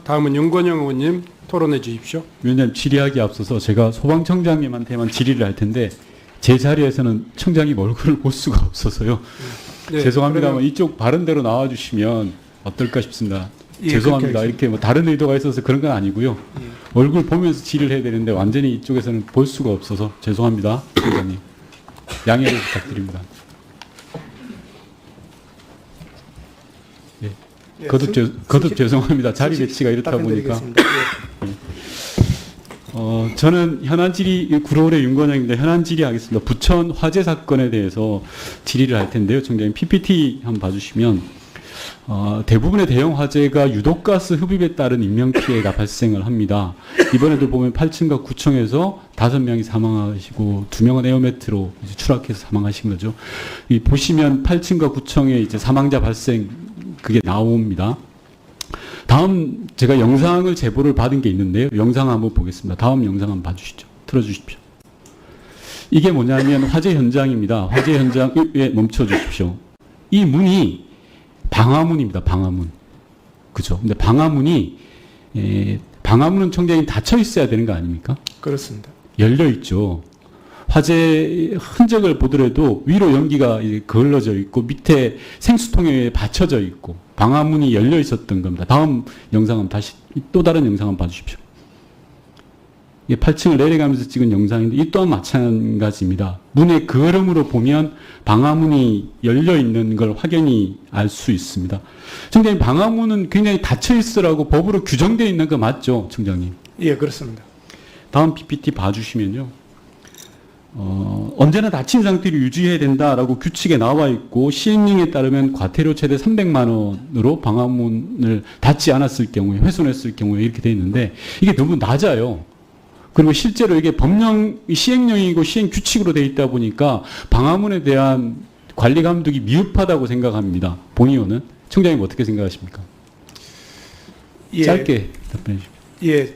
다음은 윤건영 의원님 토론해 주십시오. 왜냐하면 질의하기에 앞서서 제가 소방청장님한테만 질의를 할 텐데 제 자리에서는 청장님 얼굴을 볼 수가 없어서요. 네, 죄송합니다만 이쪽 바른 대로 나와주시면 어떨까 싶습니다. 예, 죄송합니다. 이렇게 뭐 다른 의도가 있어서 그런 건 아니고요. 얼굴 보면서 질의를 해야 되는데 완전히 이쪽에서는 볼 수가 없어서 죄송합니다. 청장님. 양해를 부탁드립니다. 예. 거듭 죄송합니다. 자리 배치가 이렇다 보니까. 저는 현안 질의 구로울의 윤건영입니다. 현안 질의하겠습니다. 부천 화재 사건에 대해서 질의를 할 텐데요. 청장님 PPT 한번 봐주시면 대부분의 대형 화재가 유독가스 흡입에 따른 인명피해가 발생을 합니다. 이번에도 보면 8층과 9층에서 5명이 사망하시고 2명은 에어매트로 이제 추락해서 사망하신 거죠. 이 보시면 8층과 9층에 이제 사망자 발생 그게 나옵니다. 다음 제가 영상을 제보를 받은 게 있는데요. 영상 한번 보겠습니다. 다음 영상 한번 봐주시죠. 틀어주십시오. 이게 뭐냐면 화재 현장입니다. 화재 현장에 멈춰주십시오. 이 문이 방화문입니다. 방화문. 그죠? 근데 방화문은 청장님 닫혀 있어야 되는 거 아닙니까? 그렇습니다. 열려 있죠. 화재 흔적을 보더라도 위로 연기가 걸러져 있고 밑에 생수통에 받쳐져 있고 방화문이 열려 있었던 겁니다. 다음 영상은 다시 또 다른 영상 한번 봐주십시오. 이게 8층을 내려가면서 찍은 영상인데 이 또한 마찬가지입니다. 문의 그을음으로 보면 방화문이 열려 있는 걸 확연히 알 수 있습니다. 청장님, 방화문은 굉장히 닫혀 있으라고 법으로 규정되어 있는 거 맞죠, 청장님? 예, 그렇습니다. 다음 PPT 봐주시면요. 언제나 닫힌 상태로 유지해야 된다라고 규칙에 나와 있고 시행령에 따르면 과태료 최대 300만 원으로 방화문을 닫지 않았을 경우에 훼손했을 경우에 이렇게 돼 있는데 이게 너무 낮아요. 그리고 실제로 이게 법령 시행령이고 시행 규칙으로 돼 있다 보니까 방화문에 대한 관리 감독이 미흡하다고 생각합니다. 본의원은 청장님 어떻게 생각하십니까? 예, 짧게 답변해 주십시오. 예,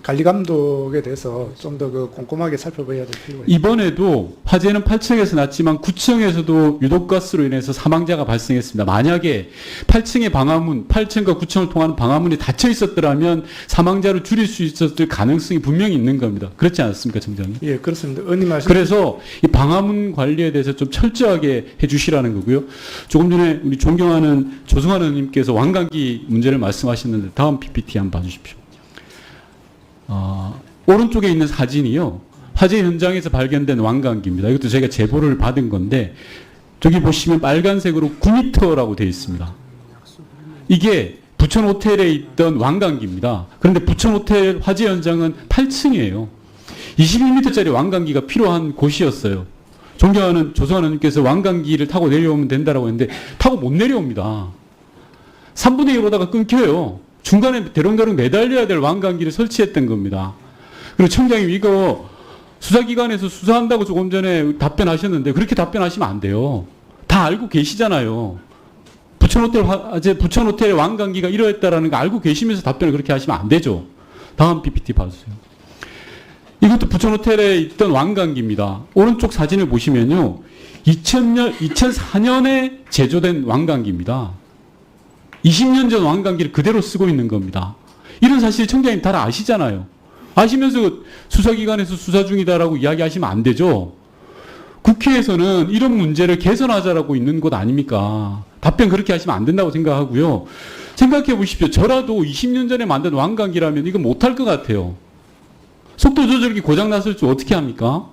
관리 감독에 대해서 좀 더 꼼꼼하게 살펴봐야 될 필요가 있습니다. 이번에도 화재는 8층에서 났지만 9층에서도 유독가스로 인해서 사망자가 발생했습니다. 만약에 8층의 방화문, 8층과 9층을 통하는 방화문이 닫혀 있었더라면 사망자를 줄일 수 있었을 가능성이 분명히 있는 겁니다. 그렇지 않습니까, 청장님? 예, 그렇습니다. 의원님 말씀. 그래서 이 방화문 관리에 대해서 좀 철저하게 해주시라는 거고요. 조금 전에 우리 존경하는 조승환 의원님께서 왕관기 문제를 말씀하셨는데 다음 PPT 한번 봐주십시오. 오른쪽에 있는 사진이요. 화재 현장에서 발견된 왕관기입니다. 이것도 저희가 제보를 받은 건데 저기 보시면 빨간색으로 9m라고 되어 있습니다. 이게 부천 호텔에 있던 왕관기입니다. 그런데 부천 호텔 화재 현장은 8층이에요. 21m짜리 왕관기가 필요한 곳이었어요. 존경하는 조성환 의원님께서 왕관기를 타고 내려오면 된다라고 했는데 타고 못 내려옵니다. 3분의 1 오다가 끊겨요. 중간에 대롱대롱 매달려야 될 왕관기를 설치했던 겁니다. 그리고 청장님 이거 수사기관에서 수사한다고 조금 전에 답변하셨는데 그렇게 답변하시면 안 돼요. 다 알고 계시잖아요. 부천 호텔 왕관기가 이러했다라는 거 알고 계시면서 답변을 그렇게 하시면 안 되죠. 다음 PPT 봐주세요. 이것도 부천 호텔에 있던 왕관기입니다. 오른쪽 사진을 보시면요. 2004년에 제조된 왕관기입니다. 20년 전 왕관기를 그대로 쓰고 있는 겁니다. 이런 사실 청장님 다 아시잖아요. 아시면서 수사기관에서 수사 중이다라고 이야기하시면 안 되죠. 국회에서는 이런 문제를 개선하자라고 있는 곳 아닙니까? 답변 그렇게 하시면 안 된다고 생각하고요. 생각해 보십시오. 저라도 20년 전에 만든 왕관기라면 이거 못할 것 같아요. 속도 조절기 고장 났을 줄 어떻게 합니까?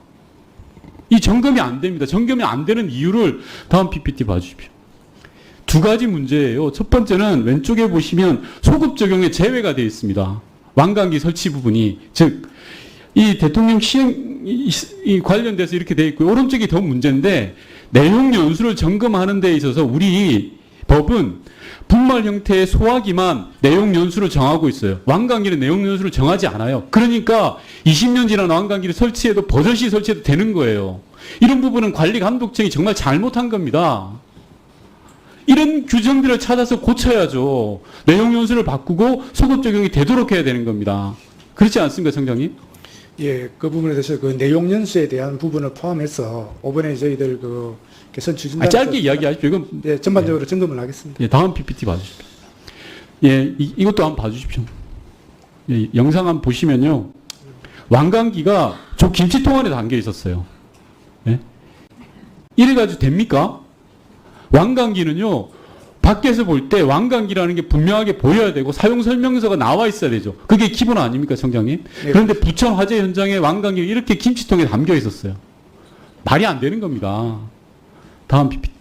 이 점검이 안 됩니다. 점검이 안 되는 이유를 다음 PPT 봐주십시오. 두 가지 문제예요. 첫 번째는 왼쪽에 보시면 소급 적용에 제외가 되어 있습니다. 왕관기 설치 부분이. 즉, 이 대통령 시행이 관련돼서 이렇게 되어 있고요. 오른쪽이 더 문제인데 내용 연수를 점검하는 데 있어서 우리 법은 분말 형태의 소화기만 내용 연수를 정하고 있어요. 왕관기는 내용 연수를 정하지 않아요. 그러니까 20년 지난 왕관기를 설치해도 버젓이 설치해도 되는 거예요. 이런 부분은 관리 감독청이 정말 잘못한 겁니다. 이런 규정들을 찾아서 고쳐야죠. 내용 연수를 바꾸고 소급 적용이 되도록 해야 되는 겁니다. 그렇지 않습니까, 청장님? 예, 그 부분에 대해서 그 내용 연수에 대한 부분을 포함해서 이번에 저희들 그 개선 추진단 짧게 이야기하십시오. 이건 예, 전반적으로 점검을 하겠습니다. 예, 다음 PPT 봐주십시오. 예, 이것도 한번 봐주십시오. 예, 영상 한번 보시면요. 왕강기가 저 김치통 안에 담겨 있었어요. 예? 이래가지고 됩니까? 왕강기는요, 밖에서 볼 때 왕강기라는 게 분명하게 보여야 되고 사용 설명서가 나와 있어야 되죠. 그게 기본 아닙니까, 청장님? 네. 그런데 부천 화재 현장에 왕강기가 이렇게 김치통에 담겨 있었어요. 말이 안 되는 겁니다. 다음 PPT.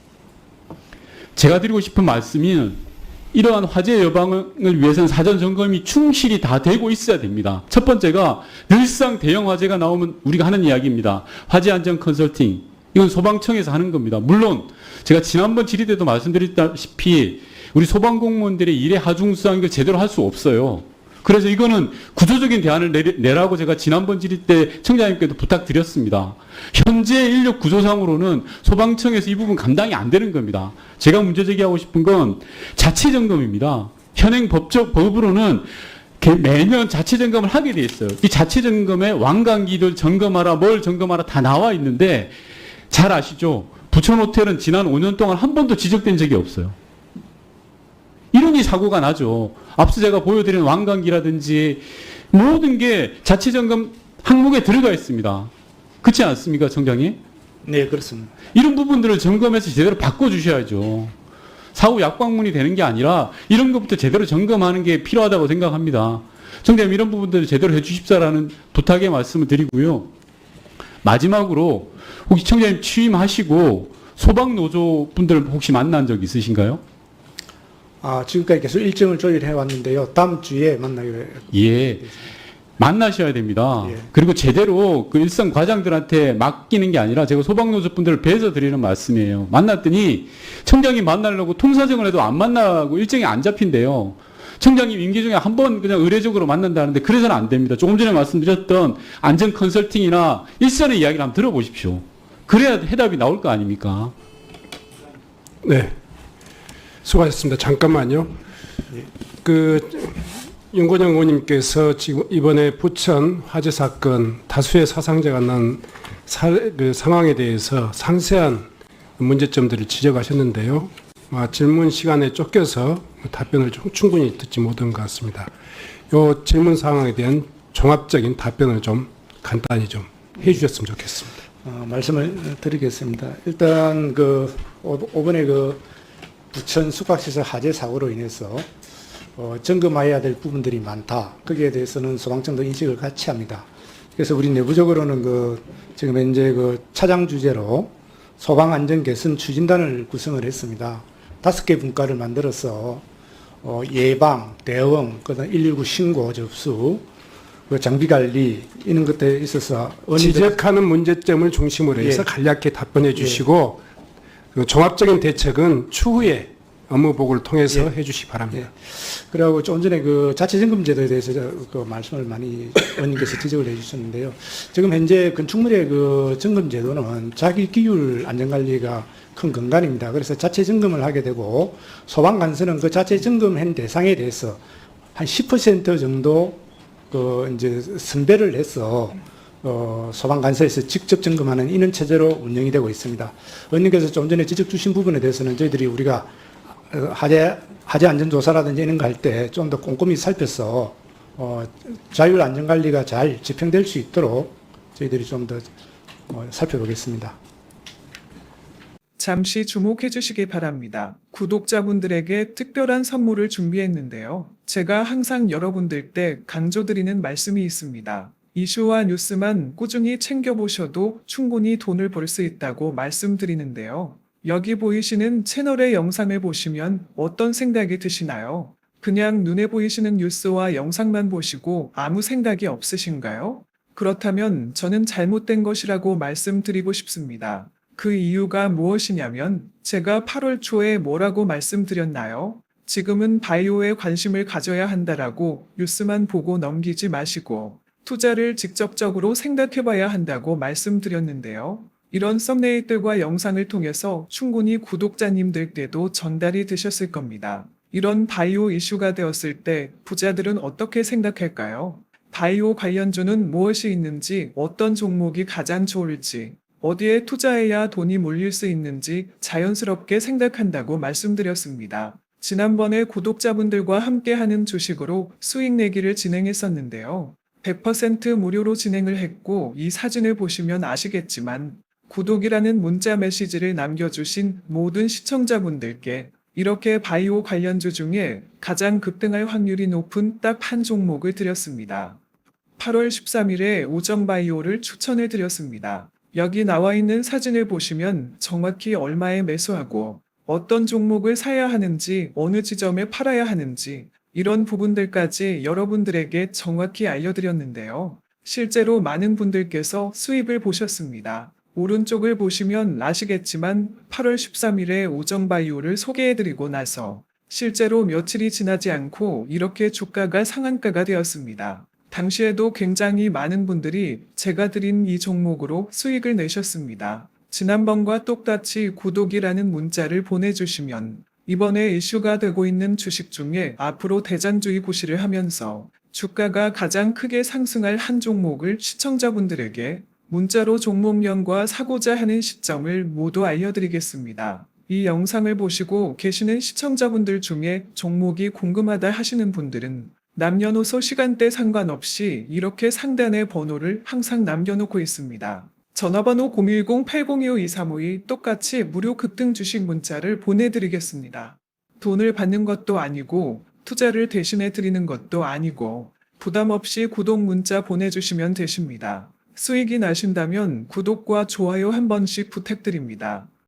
제가 드리고 싶은 말씀은 이러한 화재 예방을 위해서는 사전 점검이 충실히 다 되고 있어야 됩니다. 첫 번째가 늘상 대형 화재가 나오면 우리가 하는 이야기입니다. 화재 안전 컨설팅. 이건 소방청에서 하는 겁니다. 물론 제가 지난번 질의 때도 말씀드렸다시피 우리 소방공무원들의 일의 하중수한 걸 제대로 할 수 없어요. 그래서 이거는 구조적인 대안을 내라고 제가 지난번 질의 때 청장님께도 부탁드렸습니다. 현재 인력 구조상으로는 소방청에서 이 부분 감당이 안 되는 겁니다. 제가 문제 제기하고 싶은 건 자체 점검입니다. 현행 법으로는 매년 자체 점검을 하게 돼 있어요. 이 자체 점검에 왕강기를 점검하라, 뭘 점검하라 다 나와 있는데 잘 아시죠? 부천 호텔은 지난 5년 동안 한 번도 지적된 적이 없어요. 이러니 사고가 나죠. 앞서 제가 보여드린 왕강기라든지 모든 게 자체 점검 항목에 들어가 있습니다. 그렇지 않습니까, 청장님? 네, 그렇습니다. 이런 부분들을 점검해서 제대로 바꿔주셔야죠. 사후 약방문이 되는 게 아니라 이런 것부터 제대로 점검하는 게 필요하다고 생각합니다. 청장님 이런 부분들을 제대로 해주십사라는 부탁의 말씀을 드리고요. 마지막으로 혹시 청장님 취임하시고 소방노조 분들 혹시 만난 적 있으신가요? 지금까지 계속 일정을 조율해 왔는데요. 다음 주에 만나기로 해요. 예. 만나셔야 됩니다. 예. 그리고 제대로 그 일선 과장들한테 맡기는 게 아니라 제가 소방노조 분들을 배서 드리는 말씀이에요. 만났더니 청장님 만나려고 통사정을 해도 안 만나고 일정이 안 잡힌대요. 청장님 임기 중에 한 번 그냥 의례적으로 만난다는데 그래서는 안 됩니다. 조금 전에 말씀드렸던 안전 컨설팅이나 일선의 이야기를 한번 들어보십시오. 그래야 해답이 나올 거 아닙니까? 네. 수고하셨습니다. 잠깐만요. 윤건영 의원님께서 지금 이번에 부천 화재 사건 다수의 사상자가 난 상황에 대해서 상세한 문제점들을 지적하셨는데요. 질문 시간에 쫓겨서 답변을 충분히 듣지 못한 것 같습니다. 이 질문 상황에 대한 종합적인 답변을 좀 간단히 좀 해주셨으면 좋겠습니다. 말씀을 드리겠습니다. 일단 이번에 부천 숙박시설 화재 사고로 인해서 점검해야 될 부분들이 많다. 거기에 대해서는 소방청도 인식을 같이 합니다. 그래서 우리 내부적으로는 지금 현재 차장 주제로 소방 안전 개선 추진단을 구성을 했습니다. 5개 분과를 만들어서 예방, 대응, 그다음 119 신고 접수, 장비 관리 이런 것들에 있어서 지적하는 문제점을 중심으로 해서 간략히 답변해 주시고 종합적인 대책은 추후에 업무 보고를 통해서 해주시기 바랍니다. 그리고 조금 전에 자체점검 제도에 대해서 말씀을 많이 의원님께서 지적을 해주셨는데요. 지금 현재 건축물의 점검 제도는 자기 기율 안전관리가 큰 근간입니다. 그래서 자체 점검을 하게 되고 소방관서는 자체 점검한 대상에 대해서 한 10% 정도 이제 선별을 해서 소방관서에서 직접 점검하는 이런 체제로 운영이 되고 있습니다. 의원님께서 좀 전에 지적 주신 부분에 대해서는 저희들이 우리가 화재 안전조사라든지 이런 거 할 때 좀 더 꼼꼼히 살펴서 자율 안전관리가 잘 집행될 수 있도록 저희들이 좀 더 살펴보겠습니다. 잠시 주목해 주시기 바랍니다. 구독자분들에게 특별한 선물을 준비했는데요. 제가 항상 여러분들 때 강조드리는 말씀이 있습니다. 이슈와 뉴스만 꾸준히 챙겨보셔도 충분히 돈을 벌 수 있다고 말씀드리는데요. 여기 보이시는 채널의 영상을 보시면 어떤 생각이 드시나요? 그냥 눈에 보이시는 뉴스와 영상만 보시고 아무 생각이 없으신가요? 그렇다면 저는 잘못된 것이라고 말씀드리고 싶습니다. 그 이유가 무엇이냐면 제가 8월 초에 뭐라고 말씀드렸나요? 지금은 바이오에 관심을 가져야 한다라고 뉴스만 보고 넘기지 마시고 투자를 직접적으로 생각해봐야 한다고 말씀드렸는데요. 이런 썸네일들과 영상을 통해서 충분히 구독자님들께도 전달이 되셨을 겁니다. 이런 바이오 이슈가 되었을 때 부자들은 어떻게 생각할까요? 바이오 관련주는 무엇이 있는지, 어떤 종목이 가장 좋을지, 어디에 투자해야 돈이 몰릴 수 있는지 자연스럽게 생각한다고 말씀드렸습니다. 지난번에 구독자분들과 함께하는 주식으로 수익 내기를 진행했었는데요. 100% 무료로 진행을 했고 이 사진을 보시면 아시겠지만 구독이라는 문자 메시지를 남겨주신 모든 시청자분들께 이렇게 바이오 관련주 중에 가장 급등할 확률이 높은 딱 한 종목을 드렸습니다. 8월 13일에 오정바이오를 추천해 드렸습니다. 여기 나와 있는 사진을 보시면 정확히 얼마에 매수하고 어떤 종목을 사야 하는지 어느 지점에 팔아야 하는지 이런 부분들까지 여러분들에게 정확히 알려드렸는데요. 실제로 많은 분들께서 수입을 보셨습니다. 오른쪽을 보시면 아시겠지만 8월 13일에 오정바이오를 소개해드리고 나서 실제로 며칠이 지나지 않고 이렇게 주가가 상한가가 되었습니다. 당시에도 굉장히 많은 분들이 제가 드린 이 종목으로 수익을 내셨습니다. 지난번과 똑같이 구독이라는 문자를 보내주시면 이번에 이슈가 되고 있는 주식 중에 앞으로 대장주의 구시를 하면서 주가가 가장 크게 상승할 한 종목을 시청자분들에게 문자로 종목명과 사고자 하는 시점을 모두 알려드리겠습니다. 이 영상을 보시고 계시는 시청자분들 중에 종목이 궁금하다 하시는 분들은 남녀노소 시간대 상관없이 이렇게 상단에 번호를 항상 남겨놓고 있습니다. 전화번호 010-8025-2352 똑같이 무료 급등 주식 문자를 보내드리겠습니다. 돈을 받는 것도 아니고 투자를 대신해 드리는 것도 아니고 부담 없이 구독 문자 보내주시면 되십니다. 수익이 나신다면 구독과 좋아요 한 번씩 부탁드립니다.